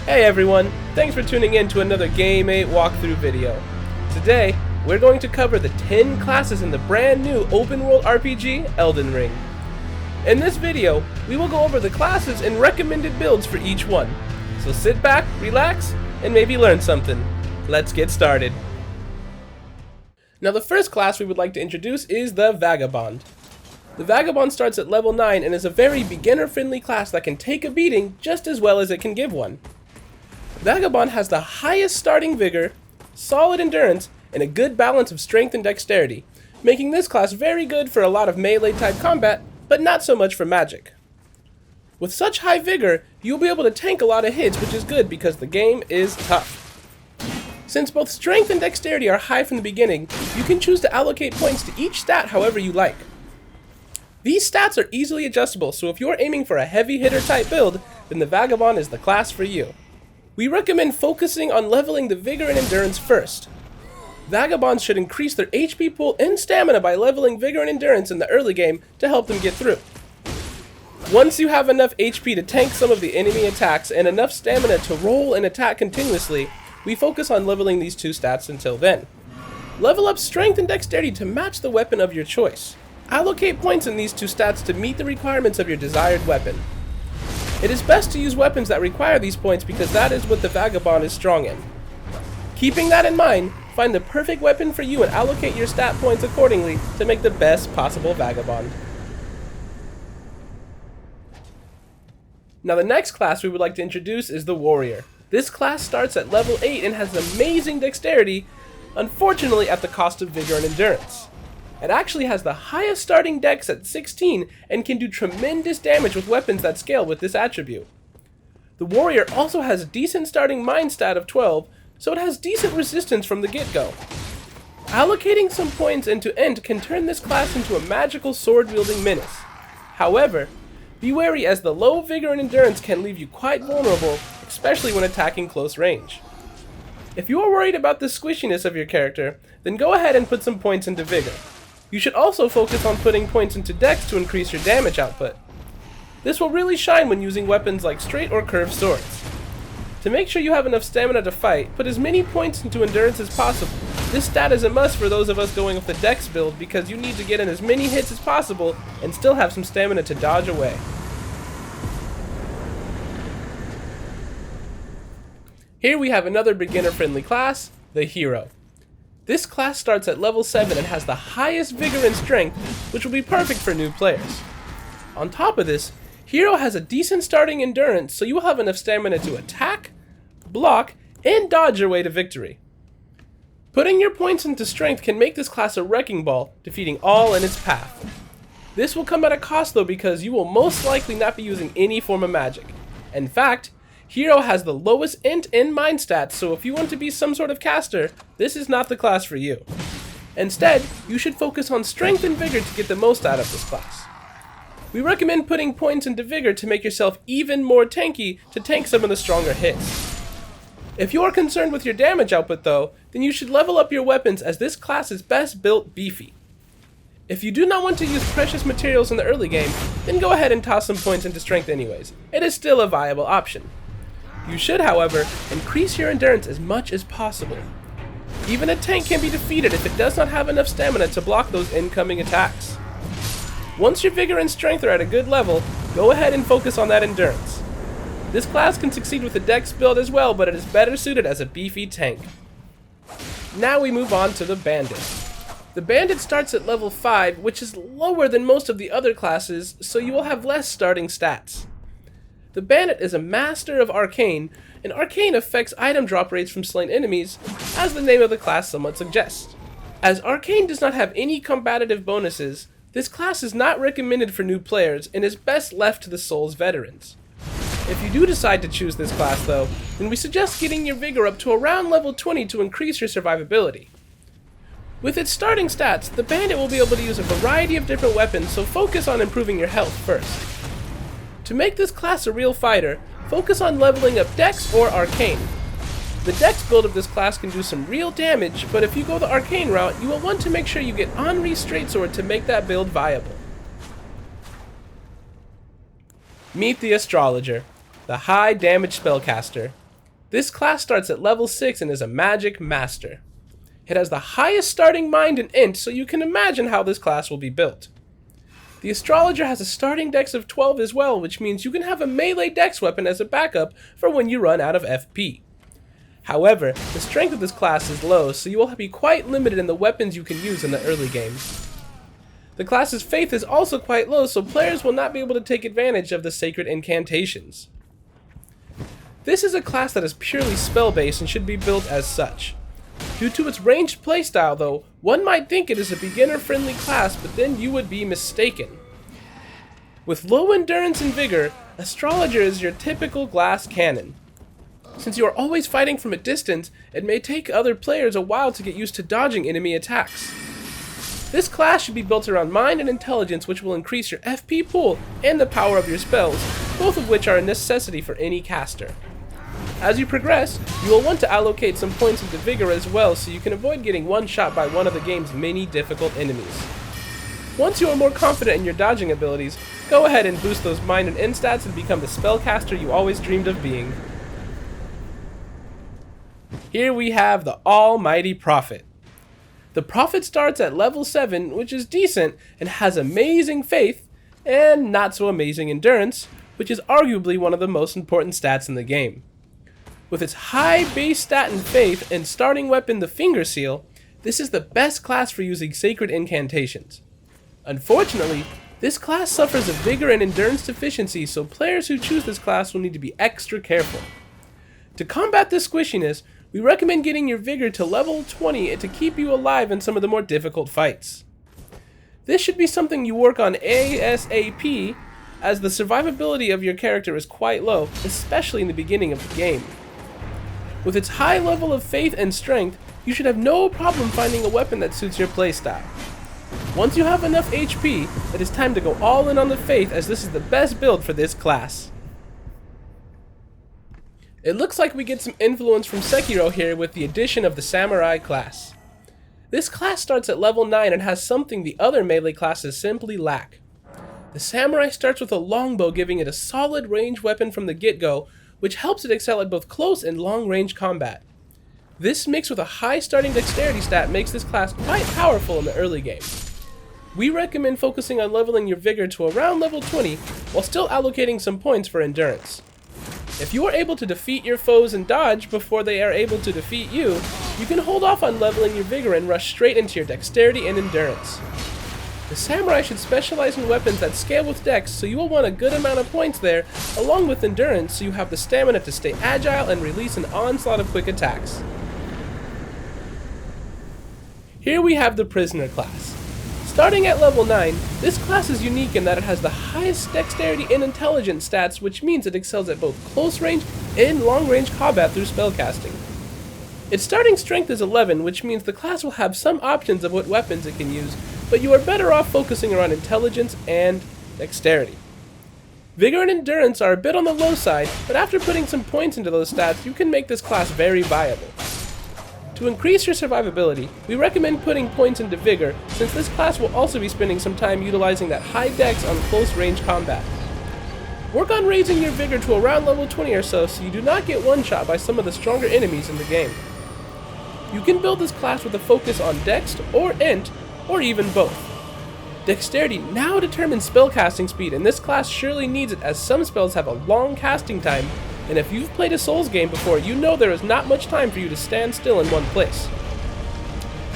Hey everyone, thanks for tuning in to another Game 8 walkthrough video. Today, we're going to cover the 10 classes in the brand new open world RPG, Elden Ring. In this video, we will go over the classes and recommended builds for each one. So sit back, relax, and maybe learn something. Let's get started. Now the first class we would like to introduce is the Vagabond. The Vagabond starts at level 9 and is a very beginner-friendly class that can take a beating just as well as it can give one. Vagabond has the highest starting vigor, solid endurance, and a good balance of strength and dexterity, making this class very good for a lot of melee-type combat, but not so much for magic. With such high vigor, you'll be able to tank a lot of hits, which is good because the game is tough. Since both strength and dexterity are high from the beginning, you can choose to allocate points to each stat however you like. These stats are easily adjustable, so if you're aiming for a heavy hitter type build, then the Vagabond is the class for you. We recommend focusing on leveling the vigor and endurance first. Vagabonds should increase their HP pool and stamina by leveling vigor and endurance in the early game to help them get through. Once you have enough HP to tank some of the enemy attacks and enough stamina to roll and attack continuously, we focus on leveling these two stats until then. Level up strength and dexterity to match the weapon of your choice. Allocate points in these two stats to meet the requirements of your desired weapon. It is best to use weapons that require these points because that is what the Vagabond is strong in. Keeping that in mind, find the perfect weapon for you and allocate your stat points accordingly to make the best possible Vagabond. Now the next class we would like to introduce is the Warrior. This class starts at level 8 and has amazing dexterity, unfortunately at the cost of vigor and endurance. It actually has the highest starting dex at 16 and can do tremendous damage with weapons that scale with this attribute. The Warrior also has a decent starting mind stat of 12, so it has decent resistance from the get-go. Allocating some points into End can turn this class into a magical sword-wielding menace. However, be wary as the low vigor and endurance can leave you quite vulnerable, especially when attacking close range. If you are worried about the squishiness of your character, then go ahead and put some points into vigor. You should also focus on putting points into dex to increase your damage output. This will really shine when using weapons like straight or curved swords. To make sure you have enough stamina to fight, put as many points into endurance as possible. This stat is a must for those of us going with the dex build because you need to get in as many hits as possible and still have some stamina to dodge away. Here we have another beginner-friendly class, the Hero. This class starts at level 7 and has the highest vigor and strength, which will be perfect for new players. On top of this, Hero has a decent starting endurance, so you will have enough stamina to attack, block, and dodge your way to victory. Putting your points into strength can make this class a wrecking ball, defeating all in its path. This will come at a cost though because you will most likely not be using any form of magic. In fact, Hero has the lowest int and mind stats, so if you want to be some sort of caster, this is not the class for you. Instead, you should focus on strength and vigor to get the most out of this class. We recommend putting points into vigor to make yourself even more tanky to tank some of the stronger hits. If you are concerned with your damage output though, then you should level up your weapons as this class is best built beefy. If you do not want to use precious materials in the early game, then go ahead and toss some points into strength anyways. It is still a viable option. You should, however, increase your endurance as much as possible. Even a tank can be defeated if it does not have enough stamina to block those incoming attacks. Once your vigor and strength are at a good level, go ahead and focus on that endurance. This class can succeed with a dex build as well, but it is better suited as a beefy tank. Now we move on to the Bandit. The Bandit starts at level 5, which is lower than most of the other classes, so you will have less starting stats. The Bandit is a master of Arcane, and Arcane affects item drop rates from slain enemies, as the name of the class somewhat suggests. As Arcane does not have any combative bonuses, this class is not recommended for new players and is best left to the Souls veterans. If you do decide to choose this class though, then we suggest getting your vigor up to around level 20 to increase your survivability. With its starting stats, the Bandit will be able to use a variety of different weapons, so focus on improving your health first. To make this class a real fighter, focus on leveling up Dex or Arcane. The Dex build of this class can do some real damage, but if you go the Arcane route, you will want to make sure you get Henri's Straightsword to make that build viable. Meet the Astrologer, the high damage spellcaster. This class starts at level 6 and is a magic master. It has the highest starting mind and int, so you can imagine how this class will be built. The Astrologer has a starting dex of 12 as well, which means you can have a melee dex weapon as a backup for when you run out of FP. However, the strength of this class is low, so you will be quite limited in the weapons you can use in the early game. The class's faith is also quite low, so players will not be able to take advantage of the sacred incantations. This is a class that is purely spell-based and should be built as such. Due to its ranged playstyle though, one might think it is a beginner-friendly class, but then you would be mistaken. With low endurance and vigor, Astrologer is your typical glass cannon. Since you are always fighting from a distance, it may take other players a while to get used to dodging enemy attacks. This class should be built around mind and intelligence, which will increase your FP pool and the power of your spells, both of which are a necessity for any caster. As you progress, you will want to allocate some points into vigor as well, so you can avoid getting one shot by one of the game's many difficult enemies. Once you are more confident in your dodging abilities, go ahead and boost those mind and int stats and become the spellcaster you always dreamed of being. Here we have the Almighty Prophet. The Prophet starts at level 7, which is decent, and has amazing faith, and not so amazing endurance, which is arguably one of the most important stats in the game. With its high base stat and faith and starting weapon the Finger Seal, this is the best class for using sacred incantations. Unfortunately, this class suffers a vigor and endurance deficiency, so players who choose this class will need to be extra careful. To combat this squishiness, we recommend getting your vigor to level 20 to keep you alive in some of the more difficult fights. This should be something you work on ASAP, as the survivability of your character is quite low, especially in the beginning of the game. With its high level of faith and strength, you should have no problem finding a weapon that suits your playstyle. Once you have enough HP, it is time to go all in on the faith, as this is the best build for this class. It looks like we get some influence from Sekiro here with the addition of the Samurai class. This class starts at level 9 and has something the other melee classes simply lack. The Samurai starts with a longbow, giving it a solid range weapon from the get-go, which helps it excel at both close and long-range combat. This mixed with a high starting dexterity stat makes this class quite powerful in the early game. We recommend focusing on leveling your vigor to around level 20 while still allocating some points for endurance. If you are able to defeat your foes and dodge before they are able to defeat you, you can hold off on leveling your vigor and rush straight into your dexterity and endurance. The Samurai should specialize in weapons that scale with dex, so you will want a good amount of points there, along with endurance, so you have the stamina to stay agile and release an onslaught of quick attacks. Here we have the Prisoner class. Starting at level 9, this class is unique in that it has the highest dexterity and intelligence stats, which means it excels at both close range and long range combat through spellcasting. Its starting strength is 11, which means the class will have some options of what weapons it can use, but you are better off focusing around intelligence and dexterity. Vigor and endurance are a bit on the low side, but after putting some points into those stats, you can make this class very viable. To increase your survivability, we recommend putting points into Vigor, since this class will also be spending some time utilizing that high dex on close range combat. Work on raising your Vigor to around level 20 or so you do not get one-shot by some of the stronger enemies in the game. You can build this class with a focus on Dex or Int, or even both. Dexterity now determines spellcasting speed, and this class surely needs it as some spells have a long casting time, and if you've played a Souls game before, you know there is not much time for you to stand still in one place.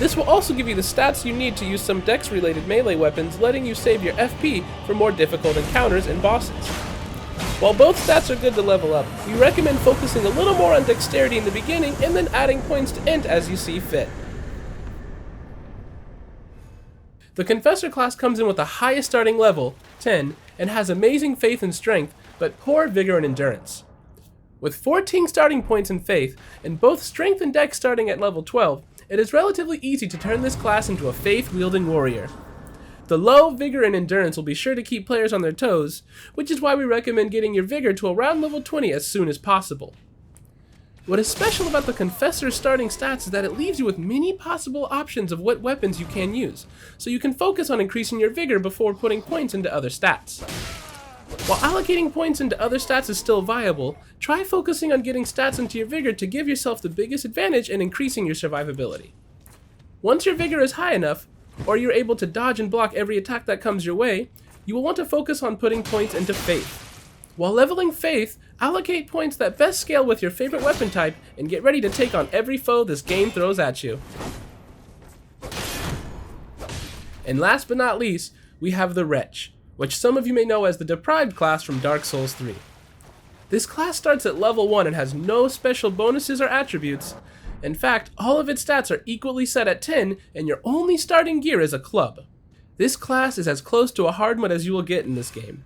This will also give you the stats you need to use some Dex-related melee weapons, letting you save your FP for more difficult encounters and bosses. While both stats are good to level up, we recommend focusing a little more on Dexterity in the beginning and then adding points to Int as you see fit. The Confessor class comes in with the highest starting level, 10, and has amazing faith and strength, but poor vigor and endurance. With 14 starting points in faith, and both strength and dex starting at level 12, it is relatively easy to turn this class into a faith-wielding warrior. The low vigor and endurance will be sure to keep players on their toes, which is why we recommend getting your vigor to around level 20 as soon as possible. What is special about the Confessor's starting stats is that it leaves you with many possible options of what weapons you can use, so you can focus on increasing your vigor before putting points into other stats. While allocating points into other stats is still viable, try focusing on getting stats into your vigor to give yourself the biggest advantage in increasing your survivability. Once your vigor is high enough, or you're able to dodge and block every attack that comes your way, you will want to focus on putting points into Faith. While leveling Faith, allocate points that best scale with your favorite weapon type and get ready to take on every foe this game throws at you. And last but not least, we have the Wretch, which some of you may know as the Deprived class from Dark Souls 3. This class starts at level 1 and has no special bonuses or attributes. In fact, all of its stats are equally set at 10, and your only starting gear is a club. This class is as close to a hard mode as you will get in this game.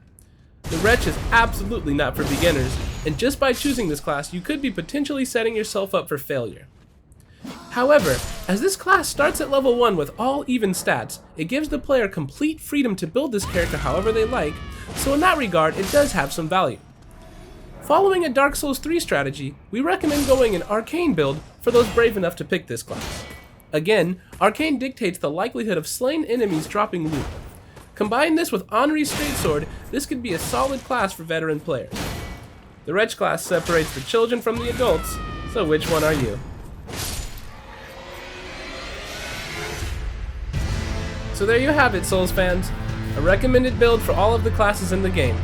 The Wretch is absolutely not for beginners, and just by choosing this class, you could be potentially setting yourself up for failure. However, as this class starts at level 1 with all even stats, it gives the player complete freedom to build this character however they like, so in that regard, it does have some value. Following a Dark Souls 3 strategy, we recommend going an Arcane build for those brave enough to pick this class. Again, Arcane dictates the likelihood of slain enemies dropping loot. Combine this with Henri's Straightsword, this could be a solid class for veteran players. The Wretch class separates the children from the adults, so which one are you? So there you have it, Souls fans. A recommended build for all of the classes in the game.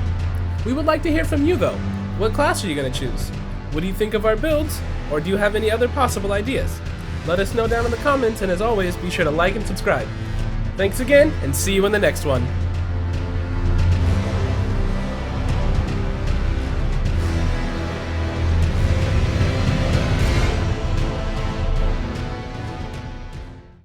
We would like to hear from you though. What class are you going to choose? What do you think of our builds? Or do you have any other possible ideas? Let us know down in the comments, and as always, be sure to like and subscribe. Thanks again, and see you in the next one.